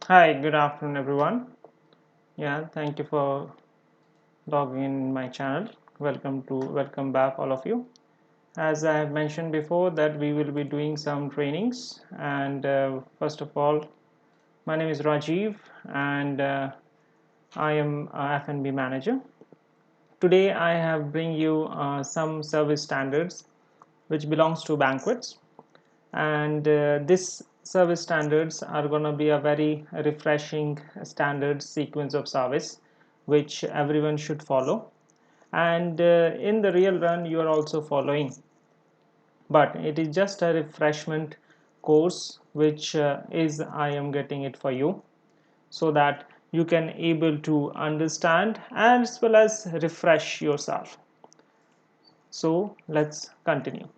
Hi, good afternoon, everyone. Yeah, thank you for logging in my channel. Welcome back, all of you. As I have mentioned before, that we will be doing some trainings. And first of all, my name is Rajiv, and I am a F&B manager. Today, I have bring you some service standards which belongs to banquets, and this service standards are going to be a very refreshing standard sequence of service which everyone should follow, and in the real run you are also following, but it is just a refreshment course which is I am getting it for you so that you can able to understand as well as refresh yourself. So let's continue.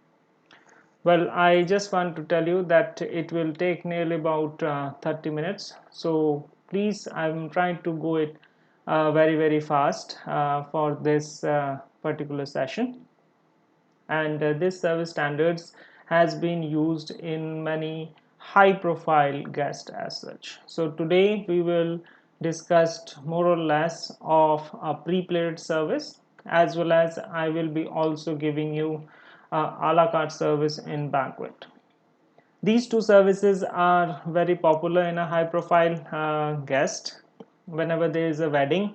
Well, I just want to tell you that it will take nearly about 30 minutes. So please, I'm trying to go it very fast for this particular session. And this service standards has been used in many high profile guests as such. So today we will discuss more or less of a pre-plated service, as well as I will be also giving you a la carte service in banquet. These two services are very popular in a high profile guest. Whenever there is a wedding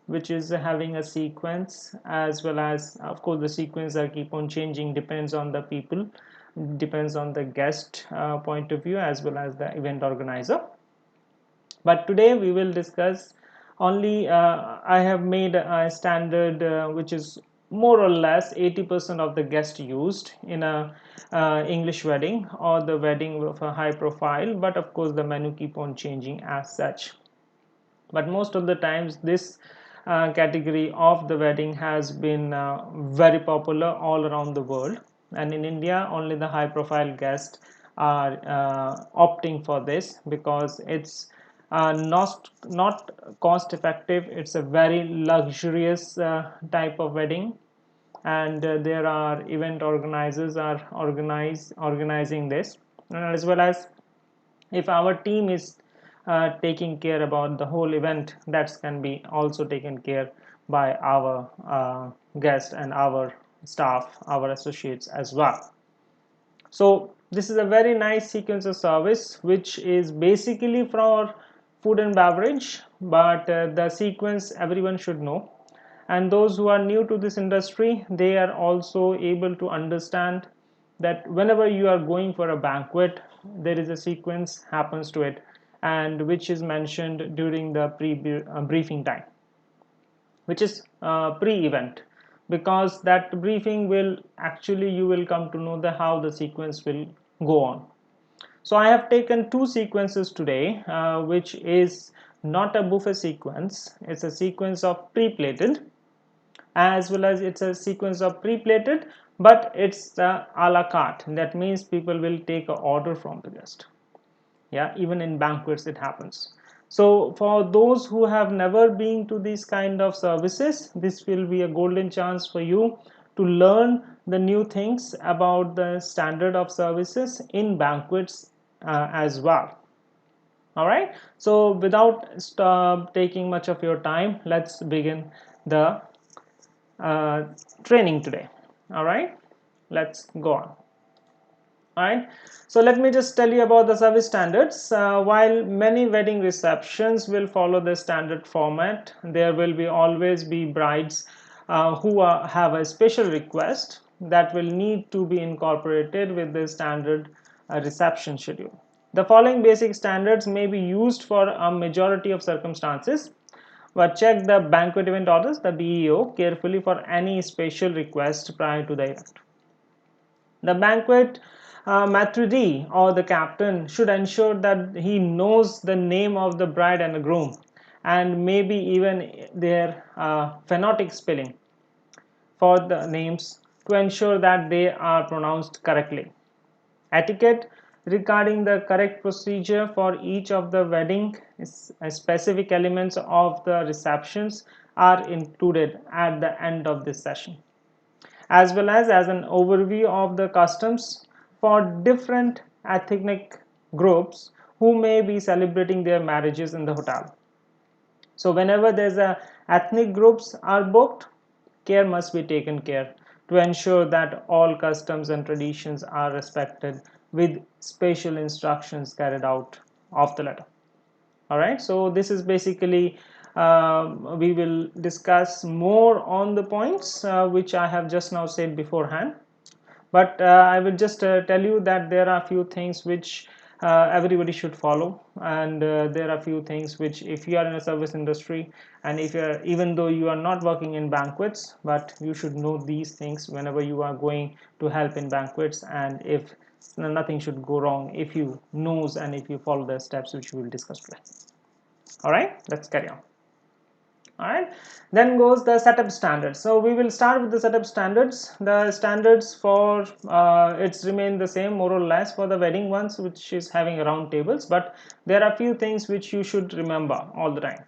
which is having a sequence, as well as of course the sequence are keep on changing, depends on the people, depends on the guest point of view, as well as the event organizer. But today we will discuss only I have made a standard which is more or less 80% of the guest used in a English wedding or the wedding of a high profile, but of course the menu keep on changing as such. But most of the times this category of the wedding has been very popular all around the world, and in India only the high profile guests are opting for this because it's not cost effective. It's a very luxurious type of wedding, and there are event organizers are organizing this, as well as if our team is taking care about the whole event, that can be also taken care by our guests and our staff, our associates as well. So this is a very nice sequence of service which is basically for food and beverage, but the sequence everyone should know, and those who are new to this industry, they are also able to understand that whenever you are going for a banquet, there is a sequence happens to it, and which is mentioned during the briefing time, which is pre-event, because that briefing will actually you will come to know the how the sequence will go on. So I have taken two sequences today, which is not a buffet sequence. It's a sequence of pre-plated, as well as it's a sequence of pre-plated, but it's the a la carte. That means people will take an order from the guest. Yeah, even in banquets it happens. So for those who have never been to these kind of services, this will be a golden chance for you to learn the new things about the standard of services in banquets as well. All right, so without taking much of your time, let's begin the uh, training today. All right, let's go on. All right, so let me just tell you about the service standards. While many wedding receptions will follow the standard format, there will be always be brides who have a special request that will need to be incorporated with the standard reception schedule. The following basic standards may be used for a majority of circumstances, but check the banquet event orders, the BEO, carefully for any special request prior to the event. The banquet maitre or the captain should ensure that he knows the name of the bride and the groom, and maybe even their phonetic spelling for the names to ensure that they are pronounced correctly. Etiquette regarding the correct procedure for each of the wedding specific elements of the receptions are included at the end of this session, as well as an overview of the customs for different ethnic groups who may be celebrating their marriages in the hotel. So whenever there's a ethnic groups are booked, care must be taken care to ensure that all customs and traditions are respected with special instructions carried out of the letter. All right, so this is basically we will discuss more on the points which I have just now said beforehand. But I will just tell you that there are a few things which everybody should follow, and there are a few things which, if you are in a service industry, and if you're, even though you are not working in banquets, but you should know these things whenever you are going to help in banquets, and if nothing should go wrong if you knows and if you follow the steps which we will discuss today. All right, let's carry on. All right, then goes the setup standards. So we will start with the setup standards. The standards for it's remain the same more or less for the wedding ones, which is having round tables, but there are a few things which you should remember all the time.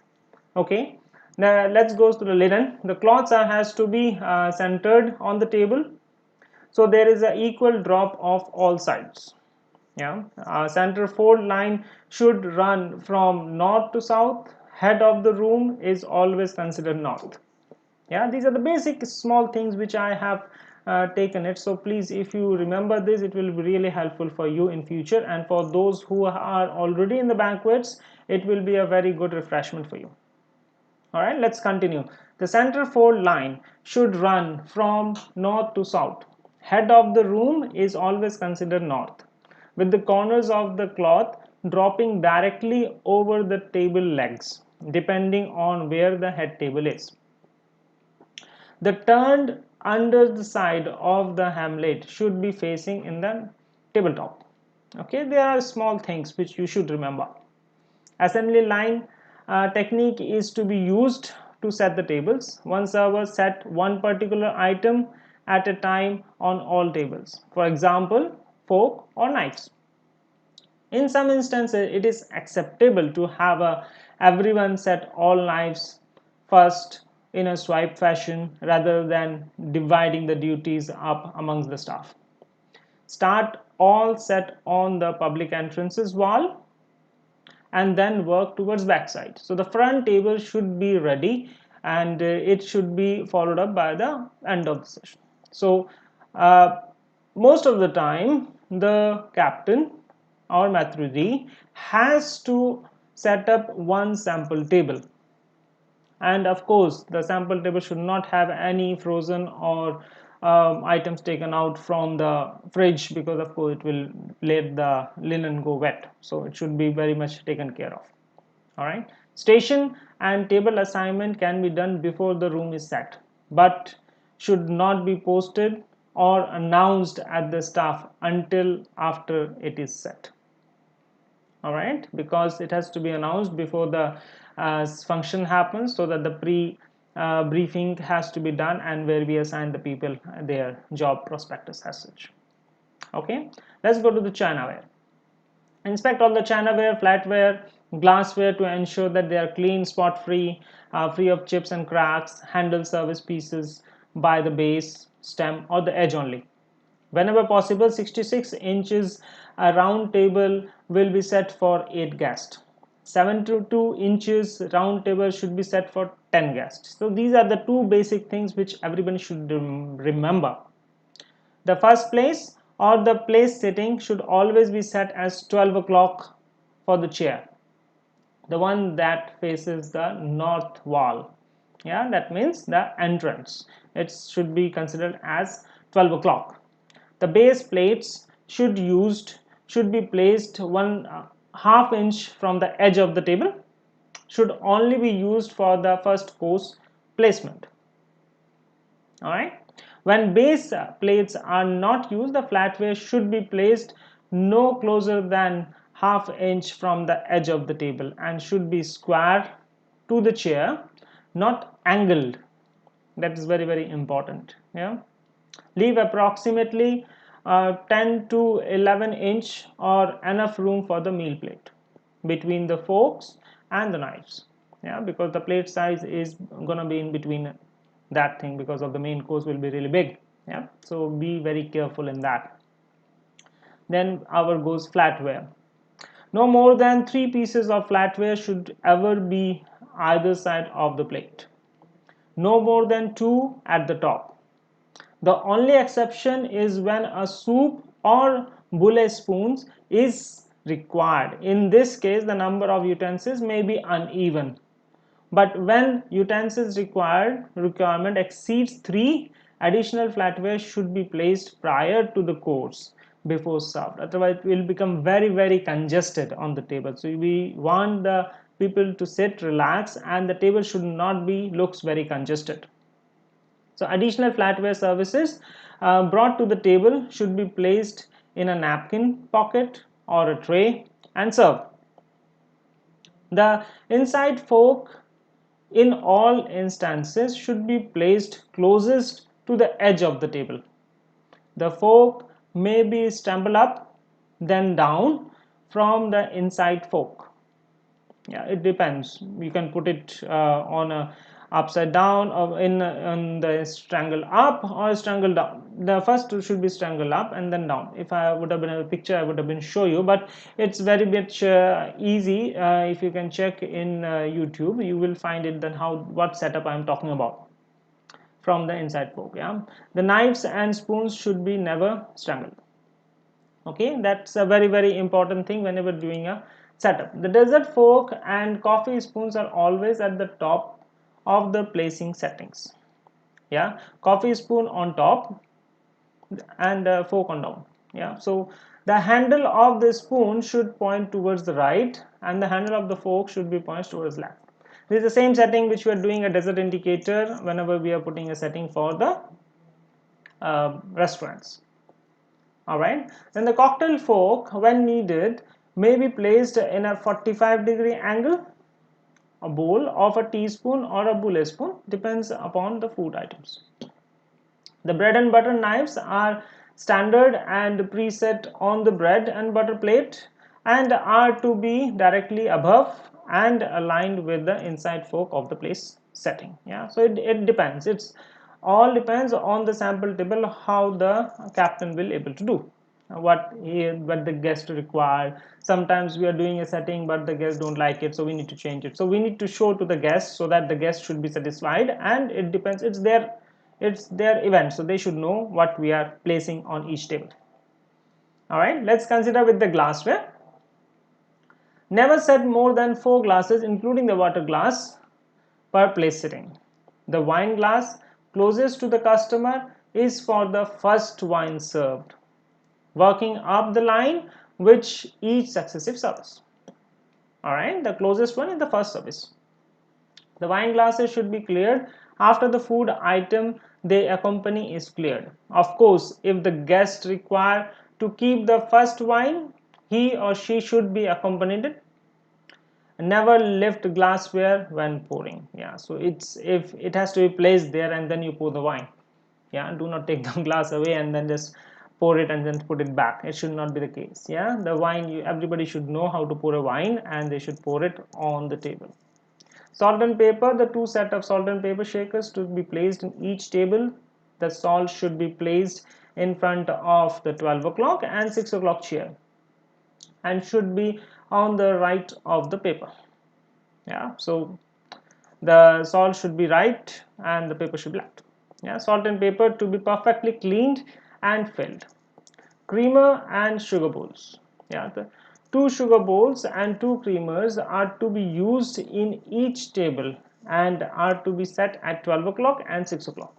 Okay, now let's go to the linen. The cloths has to be centered on the table, so there is an equal drop of all sides. Yeah, center fold line should run from north to south. Head of the room is always considered north. Yeah, these are the basic small things which I have taken it. So please, if you remember this, it will be really helpful for you in future, and for those who are already in the banquets, it will be a very good refreshment for you. All right, let's continue. The center fold line should run from north to south. Head of the room is always considered north, with the corners of the cloth dropping directly over the table legs, depending on where the head table is. The turned under the side of the hamlet should be facing in the tabletop. Okay, there are small things which you should remember. Assembly line technique is to be used to set the tables. One server set one particular item at a time on all tables. For example, fork or knives. In some instances, it is acceptable to have everyone set all knives first in a swipe fashion rather than dividing the duties up amongst the staff. Start all set on the public entrances wall and then work towards backside. So the front table should be ready, and it should be followed up by the end of the session. So most of the time the captain or maitre d' has to set up one sample table, and of course the sample table should not have any frozen or items taken out from the fridge, because of course it will let the linen go wet, so it should be very much taken care of. All right, station and table assignment can be done before the room is set, but should not be posted or announced at the staff until after it is set. All right, because it has to be announced before the function happens, so that the pre briefing has to be done, and where we assign the people their job prospectus as such. Okay, let's go to the chinaware. Inspect all the chinaware, flatware, glassware to ensure that they are clean, spot free, free of chips and cracks. Handle service pieces by the base, stem or the edge only. Whenever possible, 66 inches a round table will be set for 8 guests. 72 inches round table should be set for 10 guests. So these are the two basic things which everybody should remember. The first place or the place sitting should always be set as 12 o'clock for the chair, the one that faces the north wall. Yeah, that means the entrance. It should be considered as 12 o'clock. The base plates should be placed one half inch from the edge of the table. Should only be used for the first course placement. All right. When base plates are not used, the flatware should be placed no closer than half inch from the edge of the table and should be square to the chair, not angled. That is very, very important. Yeah. Leave approximately 10 to 11 inch or enough room for the meal plate between the forks and the knives. Yeah, because the plate size is gonna be in between that thing, because of the main course will be really big. Yeah, so be very careful in that. Then our goes flatware. No more than 3 pieces of flatware should ever be either side of the plate. No more than 2 at the top. The only exception is when a soup or boule spoons is required. In this case, the number of utensils may be uneven. But when utensils requirement exceeds 3, additional flatware should be placed prior to the course before served. Otherwise, it will become very congested on the table. So we want the people to sit, relax, and the table should not be looks very congested. So additional flatware services brought to the table should be placed in a napkin pocket or a tray and served. The inside fork in all instances should be placed closest to the edge of the table. The fork may be stumbled up then down from the inside fork. Yeah, it depends. You can put it on a upside down or in the strangle up or strangle down. The first should be strangle up and then down. If I would have been a picture, I would have been show you, but it's very much easy. If you can check in YouTube, you will find it then what setup I'm talking about from the inside fork. Yeah, the knives and spoons should be never strangled. Okay, that's a very important thing whenever doing a setup. The dessert fork and coffee spoons are always at the top of the placing settings. Yeah, coffee spoon on top and fork on down. Yeah, so the handle of the spoon should point towards the right and the handle of the fork should be pointed towards left. This is the same setting which we are doing a dessert indicator whenever we are putting a setting for the restaurants. Alright, then the cocktail fork when needed may be placed in a 45-degree angle. A bowl of a teaspoon or a boule spoon depends upon the food items. The bread and butter knives are standard and preset on the bread and butter plate and are to be directly above and aligned with the inside fork of the place setting. Yeah, so it depends. It's all depends on the sample table how the captain will able to do what the guest require. Sometimes we are doing a setting but the guests don't like it, so we need to change it. So we need to show to the guests so that the guest should be satisfied, and it depends. It's their event, so they should know what we are placing on each table. All right, let's consider with the glassware. Never set more than 4 glasses including the water glass per place sitting. The wine glass closest to the customer is for the first wine served, working up the line with each successive service. Alright, the closest one is the first service. The wine glasses should be cleared after the food item they accompany is cleared. Of course, if the guest require to keep the first wine, he or she should be accompanied. Never lift glassware when pouring. Yeah, so if it has to be placed there and then you pour the wine. Yeah, do not take the glass away and then just pour it and then put it back. It should not be the case. Yeah, the wine, everybody should know how to pour a wine and they should pour it on the table. Salt and pepper, the 2 set of salt and pepper shakers to be placed in each table. The salt should be placed in front of the 12 o'clock and 6 o'clock chair and should be on the right of the paper. Yeah, so the salt should be right and the paper should be left. Yeah, salt and pepper to be perfectly cleaned and filled. Creamer and sugar bowls. Yeah, the 2 sugar bowls and 2 creamers are to be used in each table and are to be set at 12 o'clock and 6 o'clock.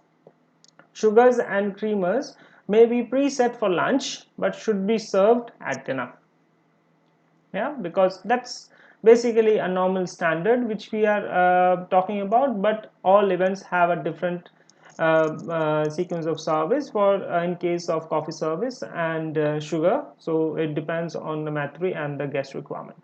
Sugars and creamers may be preset for lunch but should be served at dinner. Yeah, because that's basically a normal standard which we are talking about, but all events have a different sequence of service for in case of coffee service and sugar, so it depends on the matri and the guest requirement.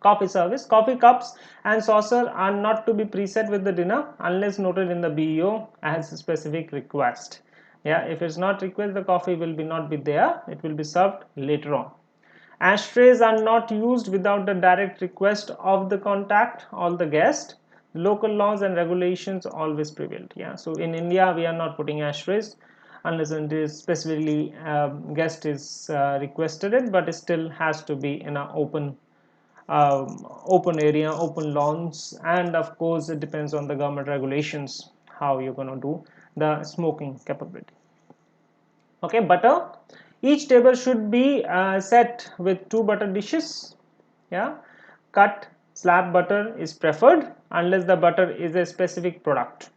Coffee service, coffee cups and saucer are not to be preset with the dinner unless noted in the BEO as a specific request. Yeah, if it's not requested, the coffee will not be there, it will be served later on. Ashtrays are not used without the direct request of the contact or the guest. Local laws and regulations always prevailed. Yeah, so in India we are not putting ashtrays unless it is specifically guest is requested it, but it still has to be in an open area, open lawns, and of course it depends on the government regulations how you're going to do the smoking capability. Okay, butter. Each table should be set with 2 butter dishes. Yeah, cut slab butter is preferred unless the butter is a specific product,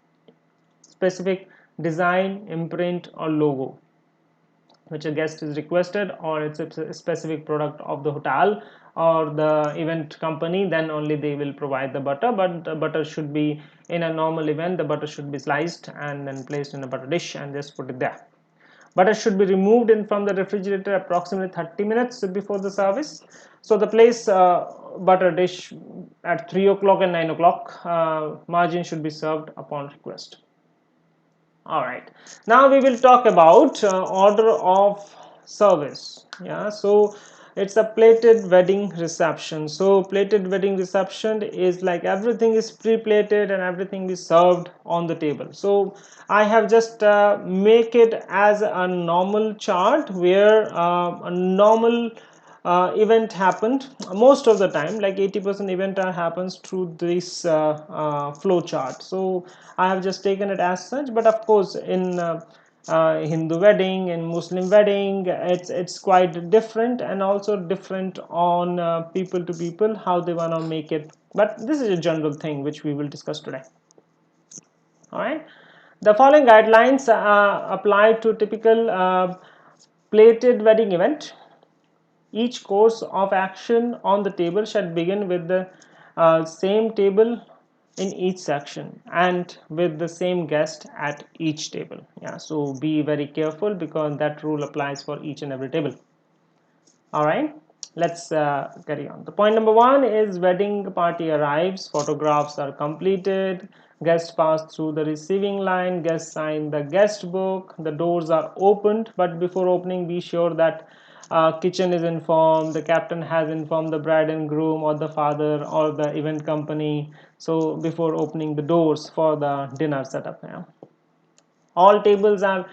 specific design, imprint, or logo which a guest is requested, or it's a specific product of the hotel or the event company, then only they will provide the butter. But the butter should be, in a normal event, the butter should be sliced and then placed in a butter dish and just put it there. Butter should be removed from the refrigerator approximately 30 minutes before the service. So the place butter dish at 3 o'clock and 9 o'clock, margin should be served upon request. All right, now we will talk about order of service. Yeah, so it's a plated wedding reception. So plated wedding reception is like everything is pre-plated and everything is served on the table. So I have just make it as a normal chart where a normal event happened most of the time, like 80% event happens through this flow chart. So I have just taken it as such, but of course in Hindu wedding and Muslim wedding, it's quite different, and also different on people to people how they want to make it. But this is a general thing which we will discuss today. All right, the following guidelines apply to typical plated wedding event. Each course of action on the table should begin with the same table in each section and with the same guest at each table. Yeah, so be very careful because that rule applies for each and every table. All right, let's carry on. The point number 1 is wedding party arrives, photographs are completed, guests pass through the receiving line, guests sign the guest book, the doors are opened, but before opening be sure that kitchen is informed, the captain has informed the bride and groom or the father or the event company, so before opening the doors for the dinner setup. Yeah. All tables are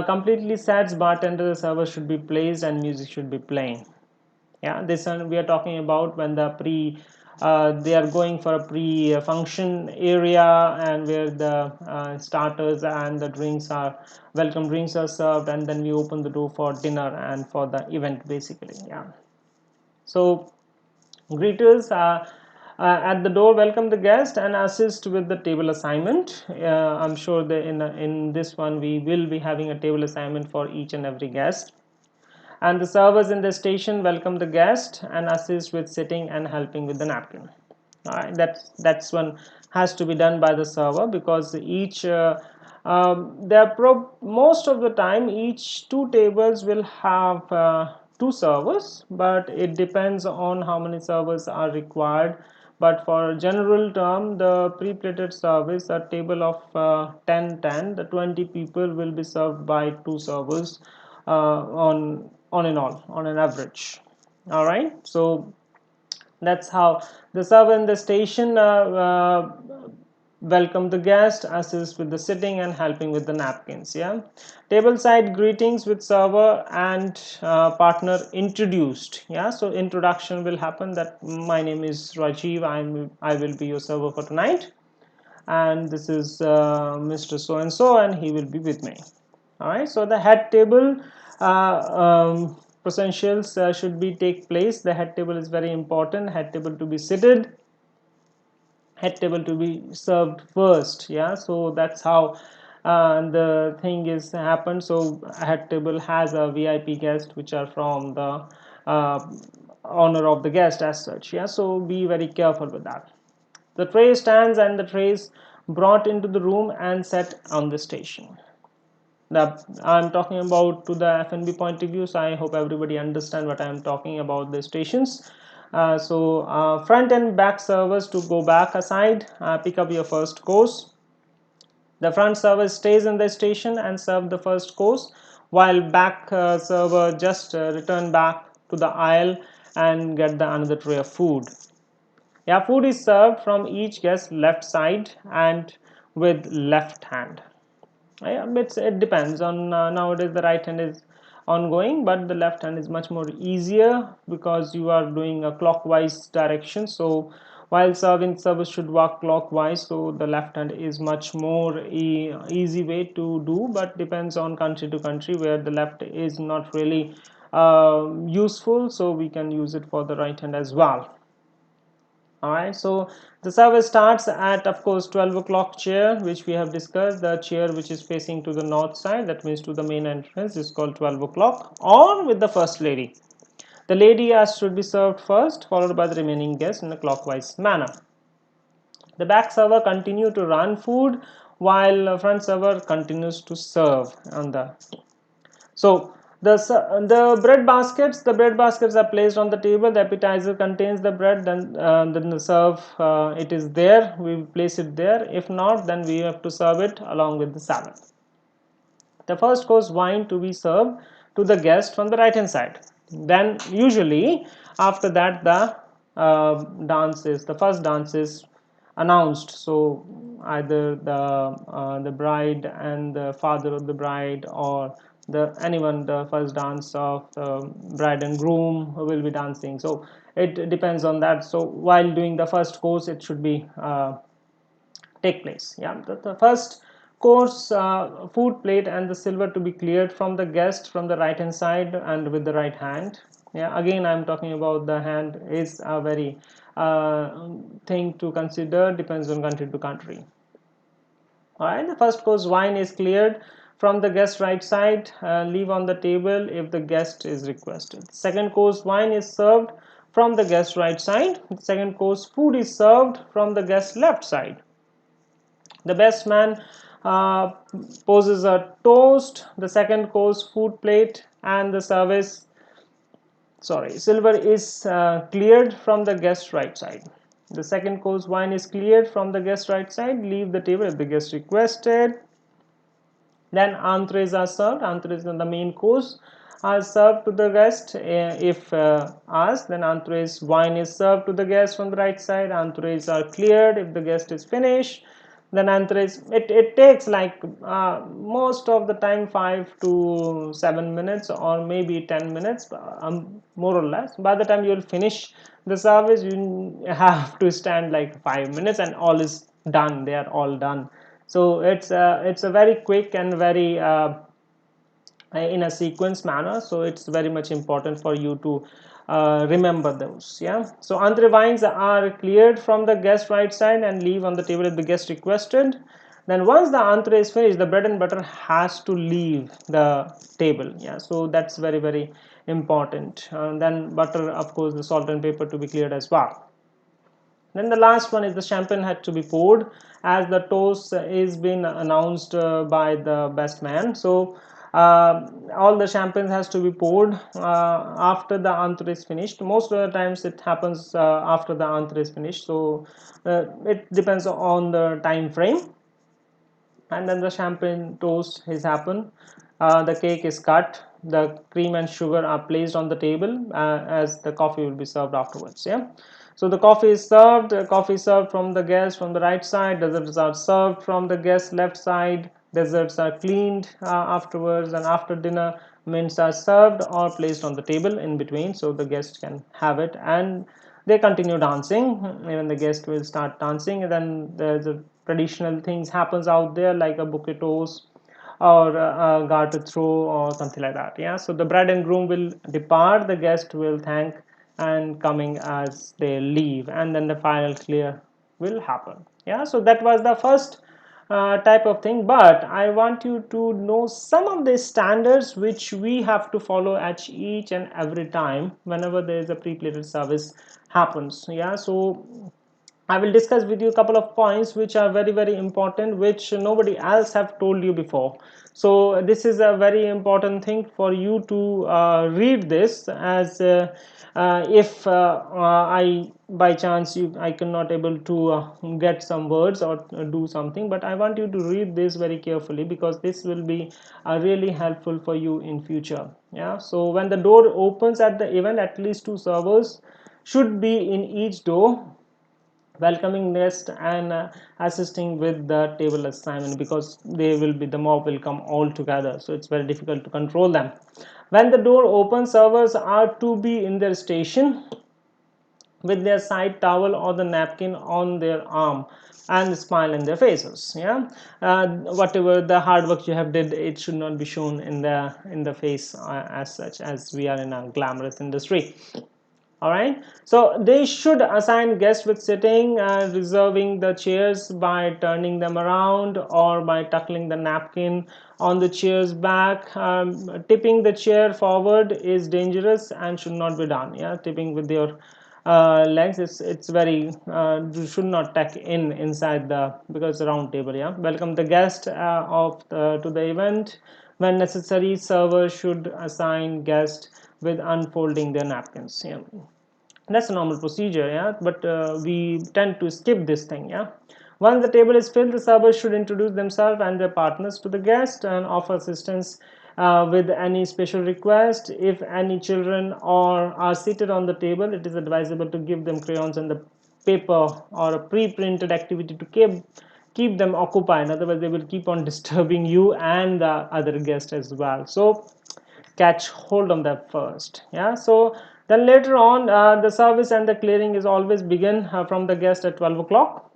completely set, bartender, the server should be placed, and music should be playing. Yeah, this one we are talking about when the they are going for a pre-function area, and where the starters and the drinks are welcome drinks are served, and then we open the door for dinner and for the event basically. Yeah, so greeters at the door welcome the guest and assist with the table assignment. I'm sure that in this one we will be having a table assignment for each and every guest. And the servers in the station welcome the guest and assist with sitting and helping with the napkin. All right, that's one has to be done by the server, because each most of the time each 2 tables will have 2 servers, but it depends on how many servers are required. But for general term, the pre-plated service, a table of 10 the 20 people will be served by 2 servers on an average. All right, so that's how the server in the station welcome the guest, assist with the sitting and helping with the napkins. Yeah, table side greetings with server and partner introduced. Yeah, so introduction will happen that my name is Rajiv, I will be your server for tonight, and this is Mr. So and so, and he will be with me. All right, so the head table potentials should be take place. The head table is very important. Head table to be seated, head table to be served first. Yeah, so that's how the thing is happened. So head table has a VIP guest which are from the honor of the guest as such. Yeah, so be very careful with that. The tray stands and the trays brought into the room and set on the station. I'm talking about to the F&B point of view, so I hope everybody understand what I'm talking about the stations. Front and back servers to go back aside, pick up your first course. The front server stays in the station and serve the first course, while back server just return back to the aisle and get the another tray of food. Yeah, food is served from each guest left side and with left hand. Yeah, it depends on nowadays the right hand is ongoing, but the left hand is much more easier because you are doing a clockwise direction. So while serving, service should work clockwise, so the left hand is much more easy way to do, but depends on country to country where the left is not really useful, so we can use it for the right hand as well. All right, so the service starts at, of course, 12 o'clock chair, which we have discussed. The chair which is facing to the north side, that means to the main entrance, is called 12 o'clock, or with the first lady. The lady should be served first, followed by the remaining guests in a clockwise manner. The back server continue to run food while front server continues to serve on the. So the bread baskets are placed on the table. The appetizer contains the bread, then the serve it is there. We place it there. If not, then we have to serve it along with the salad. The first course wine to be served to the guest from the right hand side. Then usually after that the first dance is announced. So either the bride and the father of the bride, or the anyone, the first dance of bride and groom will be dancing. So it depends on that. So while doing the first course, it should be take place. Yeah, the first course food plate and the silver to be cleared from the guest from the right hand side and with the right hand. Yeah, again I'm talking about the hand is a very thing to consider, depends on country to country. All right, the first course wine is cleared from the guest right side, leave on the table if the guest is requested. Second course wine is served from the guest right side. The second course food is served from the guest left side. The best man poses a toast. The second course food plate and the silver is cleared from the guest right side. The second course wine is cleared from the guest right side. Leave the table if the guest requested. Then entrees are served. Entrees in the main course are served to the guest. If asked, then entrees wine is served to the guest from the right side. Entrees are cleared if the guest is finished. Then entrees, it takes like most of the time 5 to 7 minutes or maybe 10 minutes, more or less. By the time you'll finish the service, you have to stand like 5 minutes and all is done. They are all done. So it's a very quick and very in a sequence manner, so it's very much important for you to remember those. Yeah, so entree wines are cleared from the guest right side and leave on the table if the guest requested. Then once the entree is finished, the bread and butter has to leave the table. Yeah, so that's very very important. Then butter, of course, the salt and pepper to be cleared as well. Then the last one is the champagne had to be poured as the toast is been announced by the best man. So all the champagne has to be poured after the entree is finished. Most of the times it happens after the entree is finished. So it depends on the time frame. And then the champagne toast is happened. The cake is cut. The cream and sugar are placed on the table as the coffee will be served afterwards. Yeah, so the coffee is served. Coffee is served from the guest from the right side. Desserts are served from the guest left side. Desserts are cleaned afterwards, and after dinner mints are served or placed on the table in between, so the guest can have it, and they continue dancing. Even the guest will start dancing, and then there's a traditional things happens out there like a bouquet toast or a garter throw or something like that. Yeah, so the bride and groom will depart, the guest will thank and coming as they leave, and then the final clear will happen. Yeah, so that was the first type of thing, but I want you to know some of the standards which we have to follow at each and every time whenever there is a pre-plated service happens. Yeah, so I will discuss with you a couple of points which are very very important, which nobody else have told you before. So this is a very important thing for you to read this, as if I by chance I cannot able to get some words or do something, but I want you to read this very carefully because this will be really helpful for you in future. Yeah, so when the door opens at the event, at least two servers should be in each door. welcoming guests and assisting with the table assignment, because they will be, the mob will come all together, so it's very difficult to control them. When the door opens, servers are to be in their station with their side towel or the napkin on their arm and smile in their faces. Yeah, whatever the hard work you have did, it should not be shown in the face, as such, as we are in a glamorous industry. All right, so they should assign guests with sitting, reserving the chairs by turning them around or by tucking the napkin on the chair's back. Tipping the chair forward is dangerous and should not be done. Yeah, tipping with your legs, it's very, you should not tuck inside the, because it's a round table. Yeah, welcome the guest to the event. When necessary, server should assign guest with unfolding their napkins. Yeah, that's a normal procedure. Yeah, but we tend to skip this thing. Yeah, once the table is filled, the servers should introduce themselves and their partners to the guest and offer assistance with any special request. If any children are seated on the table, it is advisable to give them crayons and the paper or a pre-printed activity to keep them occupied. Otherwise, they will keep on disturbing you and the other guest as well. So catch hold on that first. Yeah, so then later on, the service and the clearing is always begin from the guest at 12 o'clock.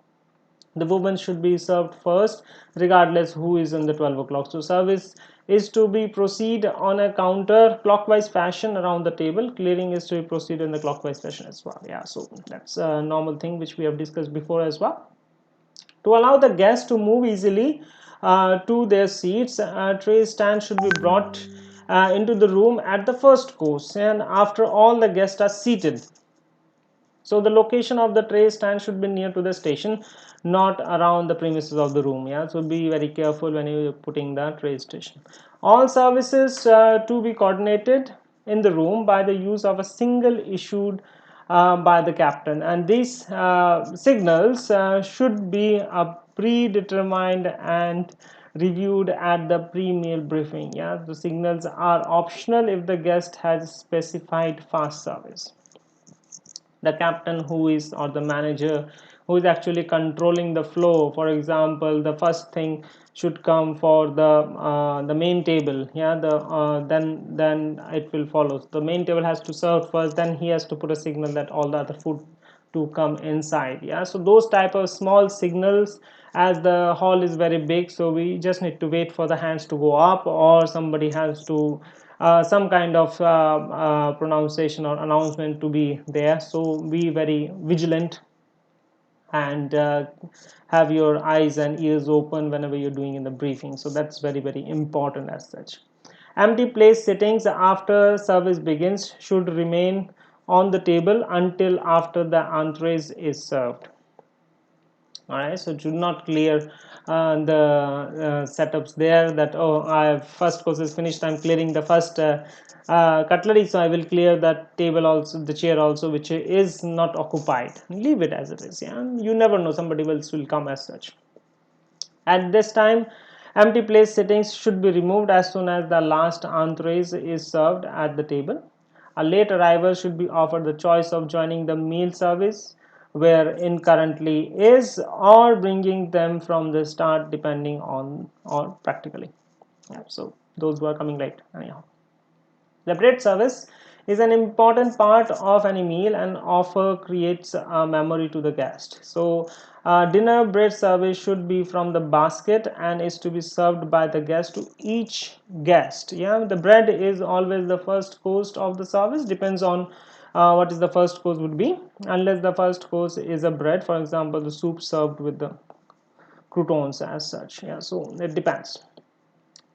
The woman should be served first, regardless who is in the 12 o'clock. So service is to be proceed on a counter clockwise fashion around the table. Clearing is to proceed in the clockwise fashion as well. Yeah, so that's a normal thing which we have discussed before as well. To allow the guests to move easily to their seats, tray stand should be brought into the room at the first course and after all the guests are seated. So the location of the tray stand should be near to the station, not around the premises of the room. Yeah, so be very careful when you're putting the tray station. All services to be coordinated in the room by the use of a single issued by the captain, and these signals should be predetermined and reviewed at the pre-meal briefing. Yeah, the signals are optional if the guest has specified fast service. The captain who is, or the manager who is actually controlling the flow, for example, the first thing should come for the main table. Yeah, then it will follow. The main table has to serve first, then he has to put a signal that all the other food to come inside. Yeah, so those type of small signals, as the hall is very big, so we just need to wait for the hands to go up, or somebody has to some kind of pronunciation or announcement to be there. So be very vigilant and have your eyes and ears open whenever you're doing in the briefing. So that's very, very important as such. Empty place sittings after service begins should remain on the table until after the entrees is served. All right, so do not clear the setups there, that, oh, I first course is finished, I'm clearing the first cutlery, so I will clear that table also, the chair also, which is not occupied. Leave it as it is. Yeah, you never know, somebody else will come as such. At this time, empty place sittings should be removed as soon as the last entrees is served at the table. A late arrival should be offered the choice of joining the meal service wherein currently is, or bringing them from the start, depending on, or practically. Yeah, so those who are coming late, anyhow. The bread service is an important part of any meal and offer creates a memory to the guest. So dinner bread service should be from the basket and is to be served by the guest to each guest. Yeah, the bread is always the first course of the service, depends on what is the first course would be, unless the first course is a bread, for example the soup served with the croutons as such. Yeah, so it depends.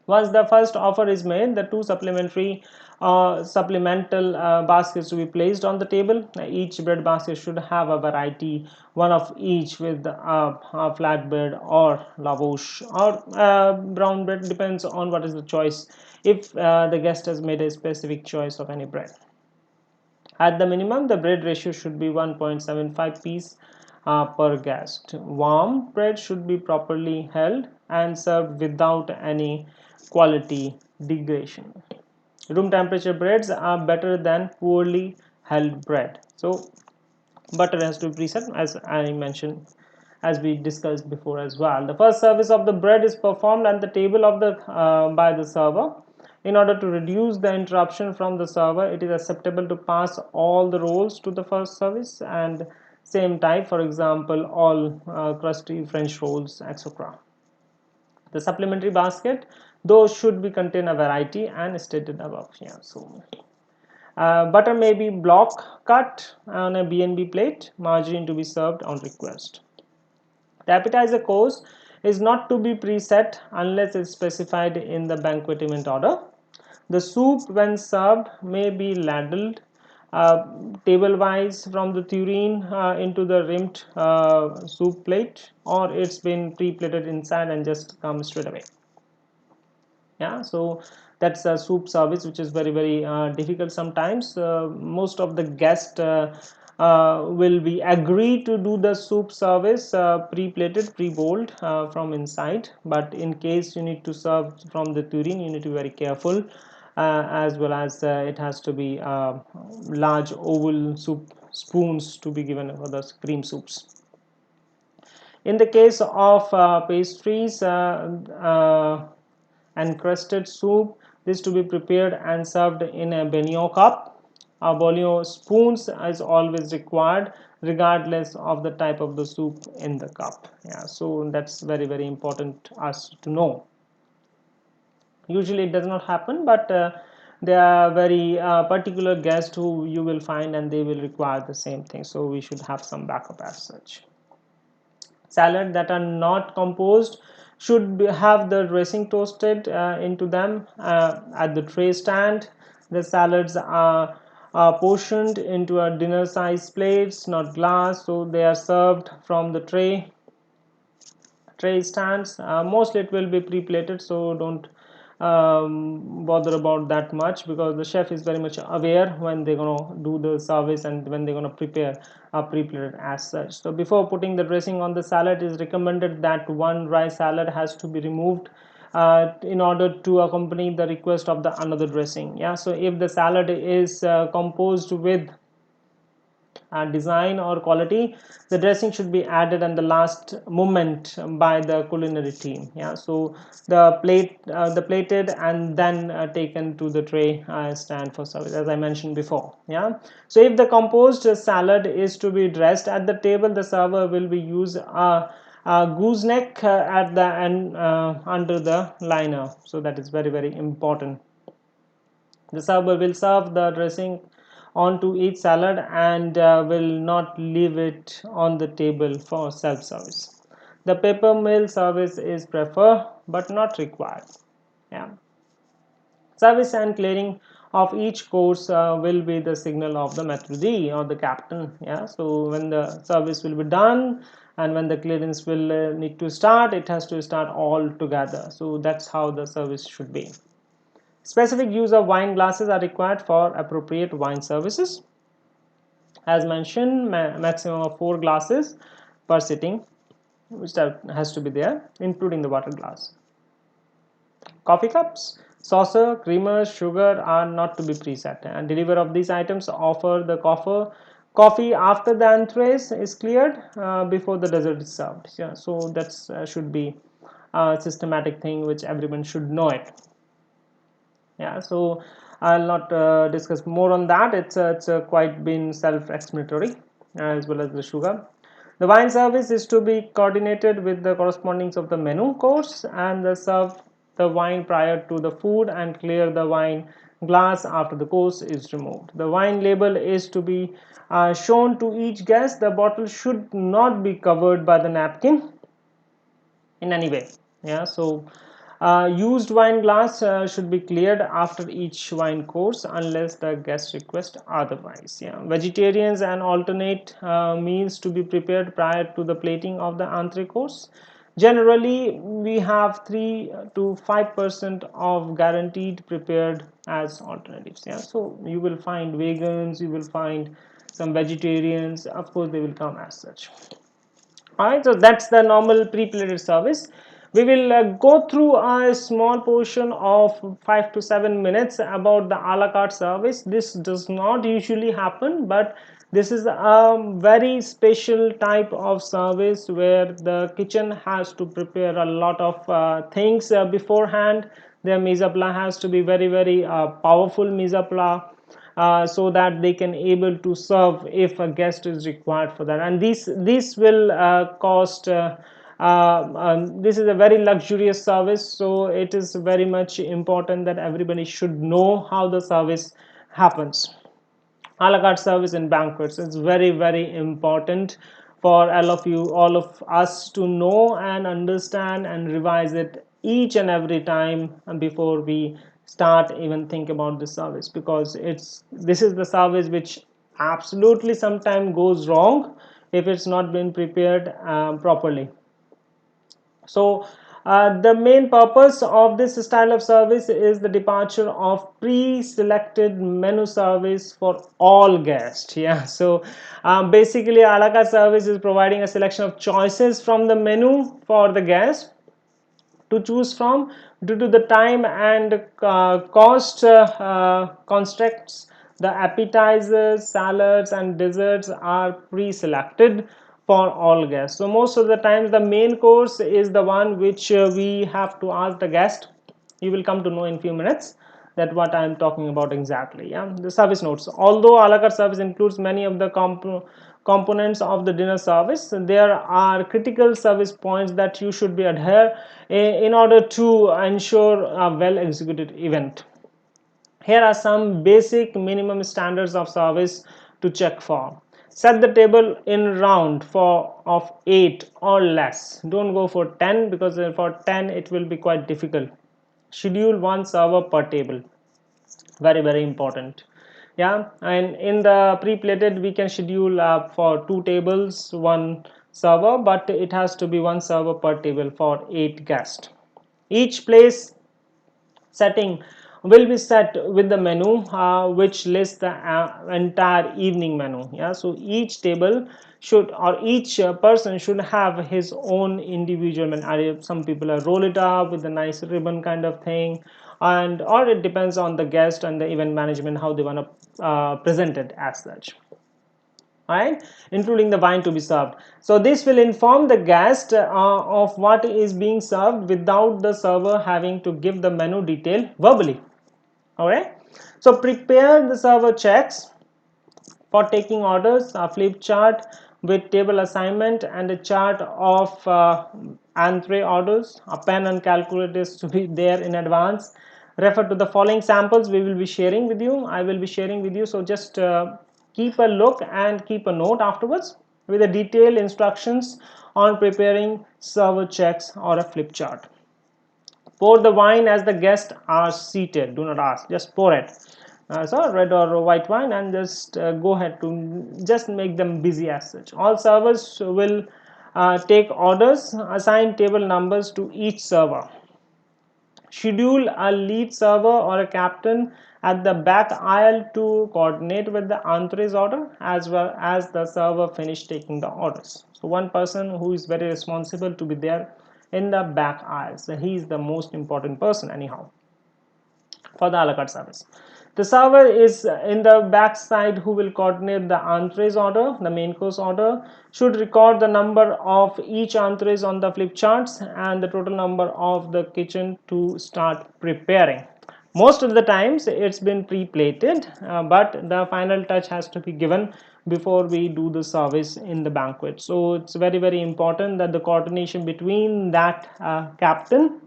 Once the first offer is made, the two supplemental baskets to be placed on the table. Each bread basket should have a variety, one of each, with a flatbread or lavash or brown bread, depends on what is the choice, if the guest has made a specific choice of any bread. At the minimum, the bread ratio should be 1.75 piece per guest. Warm bread should be properly held and served without any quality degradation. Room temperature breads are better than poorly held bread. So Butter has to be preset, as I mentioned, as we discussed before as well. The first service of the bread is performed at the table of the by the server. In order to reduce the interruption from the server, it is acceptable to pass all the rolls to the first service and same type, for example, all crusty French rolls, etc. The supplementary basket, those should be contain a variety and stated above. Yeah, so butter may be block cut on a B&B plate, margarine to be served on request. The appetizer course is not to be preset unless it's specified in the banquet event order. The soup, when served, may be ladled uh, table wise from the tureen into the rimmed soup plate, or it's been pre-plated inside and just comes straight away. Yeah, so that's a soup service which is very difficult sometimes. Most of the guests will be agree to do the soup service pre-plated, pre-bowled from inside, but in case you need to serve from the tureen, you need to be very careful, as well as it has to be large oval soup spoons to be given for the cream soups. In the case of pastries and crusted soup, this to be prepared and served in a bouillon cup. A bouillon spoons is always required regardless of the type of the soup in the cup. Yeah, so that's very important us to know. Usually it does not happen, but there are very particular guests who you will find and they will require the same thing, so we should have some backup as such. Salad that are not composed should have the dressing toasted into them at the tray stand. The salads are portioned into a dinner size plates, not glass, so they are served from the tray stands. Mostly it will be pre-plated, so don't bother about that much, because the chef is very much aware when they're gonna do the service and when they're gonna prepare a pre-plated as such. So before putting the dressing on the salad, it is recommended that one dry salad has to be removed in order to accompany the request of the another dressing. Yeah, so if the salad is composed with design or quality, the dressing should be added at the last moment by the culinary team. Yeah, so the plated and then taken to the tray stand for service, as I mentioned before. Yeah, so if the composed salad is to be dressed at the table, the server will be use a gooseneck at the end under the liner, so that is very important. The server will serve the dressing onto each salad and will not leave it on the table for self-service. The paper mill service is preferred but not required. Yeah. Service and clearing of each course will be the signal of the maitre d' or the captain. Yeah. So when the service will be done and when the clearance will need to start, it has to start all together. So that's how the service should be. Specific use of wine glasses are required for appropriate wine services. As mentioned, maximum of 4 glasses per sitting, which has to be there, including the water glass. Coffee cups, saucer, creamer, sugar are not to be preset, and deliver of these items offer the coffee after the entrees is cleared before the dessert is served. Yeah, so that's should be a systematic thing which everyone should know it. Yeah, so I'll not discuss more on that. It's quite been self-explanatory, as well as the sugar. The wine service is to be coordinated with the correspondings of the menu course, and serve the wine prior to the food and clear the wine glass after the course is removed. The wine label is to be shown to each guest. The bottle should not be covered by the napkin in any way. Yeah, so used wine glass should be cleared after each wine course unless the guest request otherwise. Yeah, vegetarians and alternate meals to be prepared prior to the plating of the entree course. Generally we have 3 to 5% of guaranteed prepared as alternatives. Yeah, so you will find vegans, you will find some vegetarians, of course they will come as such. Alright, so that's the normal pre-plated service. We will go through a small portion of 5 to 7 minutes about the a la carte service. This does not usually happen, but This is a very special type of service where the kitchen has to prepare a lot of things beforehand. Their mise en place has to be very powerful mise en place, so that they can able to serve if a guest is required for that. And this will cost this is a very luxurious service, so it is very much important that everybody should know how the service happens. A la carte service in banquets is very important for all of us to know and understand and revise it each and every time before we start even think about the service, because this is the service which absolutely sometimes goes wrong if it's not been prepared properly. So the main purpose of this style of service is the departure of pre-selected menu service for all guests. Yeah, so basically a la carte service is providing a selection of choices from the menu for the guest to choose from. Due to the time and cost constraints, the appetizers, salads and desserts are pre-selected for all guests. So most of the times the main course is the one which we have to ask the guest. You will come to know in few minutes that what I am talking about exactly. Yeah, the service notes. Although a la carte service includes many of the components of the dinner service, there are critical service points that you should be adhere in order to ensure a well executed event. Here are some basic minimum standards of service to check for. Set the table in round for of 8 or less. Don't go for 10, because for 10 it will be quite difficult. Schedule one server per table. Very important. Yeah, and in the pre-plated we can schedule for 2 tables, one server, but it has to be one server per table for 8 guests. Each place setting will be set with the menu which lists the entire evening menu. Yeah, so each table should, or each person should have his own individual menu. Some people roll it up with a nice ribbon kind of thing, and or it depends on the guest and the event management how they want to present it as such. Right, including the wine to be served. So this will inform the guest of what is being served without the server having to give the menu detail verbally. All right, so prepare the server checks for taking orders, a flip chart with table assignment and a chart of entree orders. A pen and calculator is to be there in advance. Refer to the following samples we will be sharing with you. I will be sharing with you, so just keep a look and keep a note afterwards with the detailed instructions on preparing server checks or a flip chart. Pour the wine as the guests are seated. Do not ask, just pour it. So red or white wine, and just go ahead to just make them busy as such. All servers will take orders. Assign table numbers to each server. Schedule a lead server or a captain at the back aisle to coordinate with the entrees order as well as the server finish taking the orders. So one person who is very responsible to be there in the back aisle. So he is the most important person anyhow for the a la carte service. The server is in the back side who will coordinate the entrees order. The main course order should record the number of each entrees on the flip charts and the total number of the kitchen to start preparing. Most of the times it's been pre-plated, but the final touch has to be given before we do the service in the banquet. So it's very important that the coordination between that captain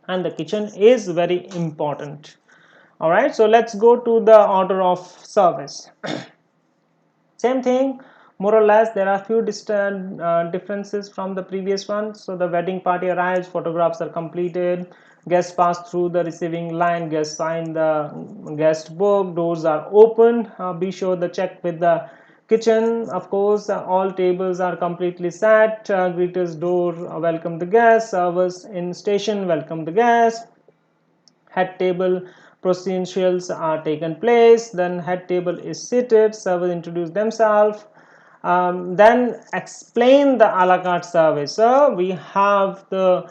and the kitchen is very important. All right, so let's go to the order of service. Same thing, more or less. There are few distant differences from the previous one. So the wedding party arrives, photographs are completed, guests pass through the receiving line, guests sign the guest book, doors are opened. Be sure the check with the kitchen. Of course, all tables are completely set. Greeters door welcome the guests, servers in station welcome the guests. Head table procedures are taken place, then head table is seated, servers introduce themselves, then explain the a la carte service. So we have the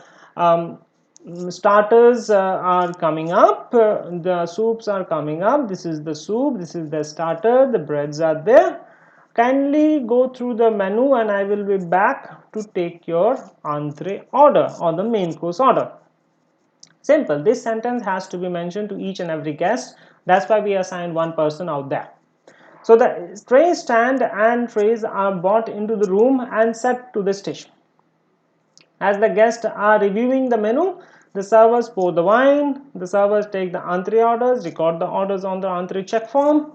starters are coming up, the soups are coming up. This is the soup, this is the starter, the breads are there, kindly go through the menu and I will be back to take your entree order or the main course order. Simple. This sentence has to be mentioned to each and every guest. That's why we assigned one person out there. So the tray stand and trays are brought into the room and set to the station. As the guests are reviewing the menu, the servers pour the wine, the servers take the entree orders, record the orders on the entree check form,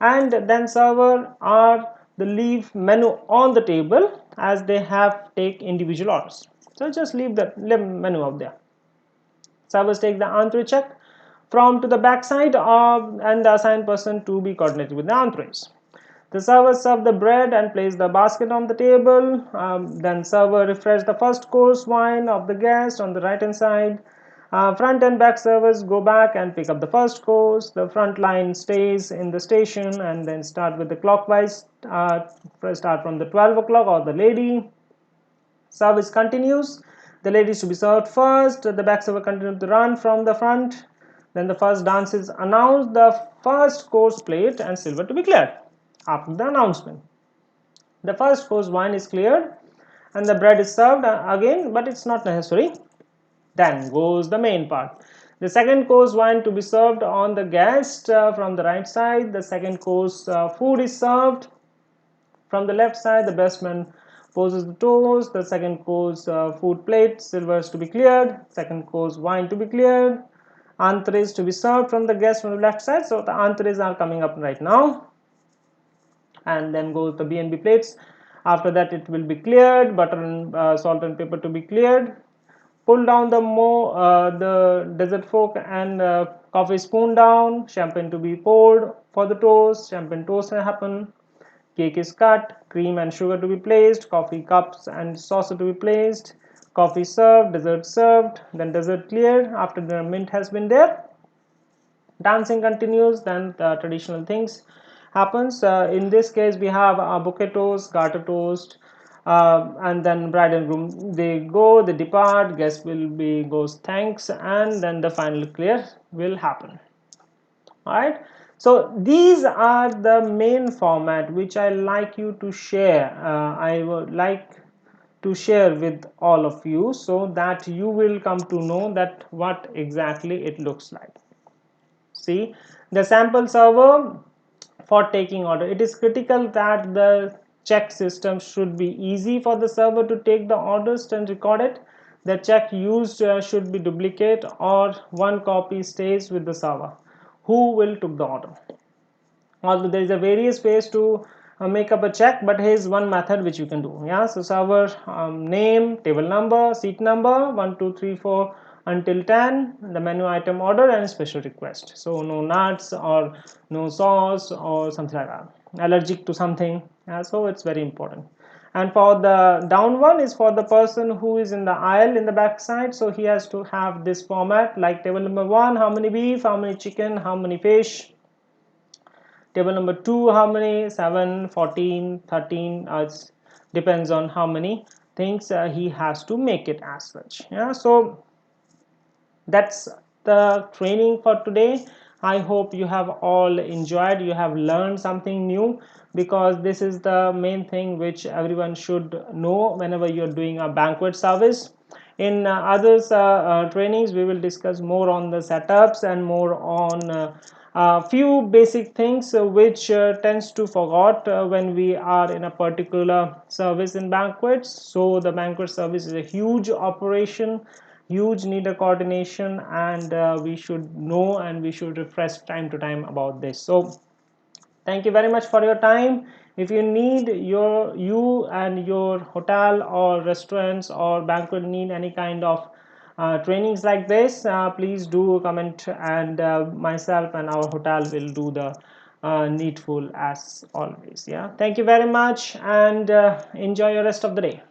and then server are the leave menu on the table as they have take individual orders. So just leave the menu out there. Servers take the entree check from to the backside and the assigned person to be coordinated with the entrees. The server serve the bread and place the basket on the table. Then server refresh the first course wine of the guest on the right hand side. Front and back servers go back and pick up the first course. The front line stays in the station and then start with the clockwise. Start from the 12 o'clock or the lady. Service continues. The ladies to be served first. The back server continues to run from the front. Then the first dance is announced. The first course plate and silver to be cleared. After the announcement, the first course wine is cleared and the bread is served again, but it's not necessary. Then goes the main part. The second course wine to be served on the guest from the right side. The second course food is served from the left side. The best man poses the toast. The second course food plate silvers to be cleared. Second course wine to be cleared. Entrees to be served from the guest from the left side. So the entrees are coming up right now. And then goes the B&B plates. After that it will be cleared. Butter and salt and pepper to be cleared. Pull down the dessert fork and coffee spoon down. Champagne to be poured for the toast. Champagne toast will happen. Cake is cut. Cream and sugar to be placed. Coffee cups and saucer to be placed. Coffee served. Dessert served. Then dessert cleared after the mint has been there. Dancing continues. Then the traditional things happens. In this case we have a bouquet toast, garter toast, and then bride and groom they go, they depart, guest will be goes thanks, and then the final clear will happen. All right, so these are the main format which I like you to share. I would like to share with all of you so that you will come to know that what exactly it looks like. See, the sample server for taking order. It is critical that the check system should be easy for the server to take the orders and record it. The check used should be duplicate or one copy stays with the server who will took the order. Although there is a various ways to make up a check, but here's one method which you can do. Yeah, so server name, table number, seat number 1 2 3 4 until 10, the menu item order and special request. So no nuts or no sauce or something like that, allergic to something. Yeah, so it's very important. And for the down one is for the person who is in the aisle in the back side, so he has to have this format like table number 1 how many beef, how many chicken, how many fish. Table number 2 how many, 7 14 13, depends on how many things he has to make it as such. Yeah, so that's the training for today. I hope you have all enjoyed, you have learned something new, because this is the main thing which everyone should know whenever you're doing a banquet service. In others trainings we will discuss more on the setups and more on a few basic things which tends to forgot when we are in a particular service in banquets. So the banquet service is a huge operation, huge need a coordination, and we should know and we should refresh time to time about this. So thank you very much for your time. If you need you and your hotel or restaurants or banquet need any kind of trainings like this, please do comment, and myself and our hotel will do the needful as always. Yeah, thank you very much, and enjoy your rest of the day.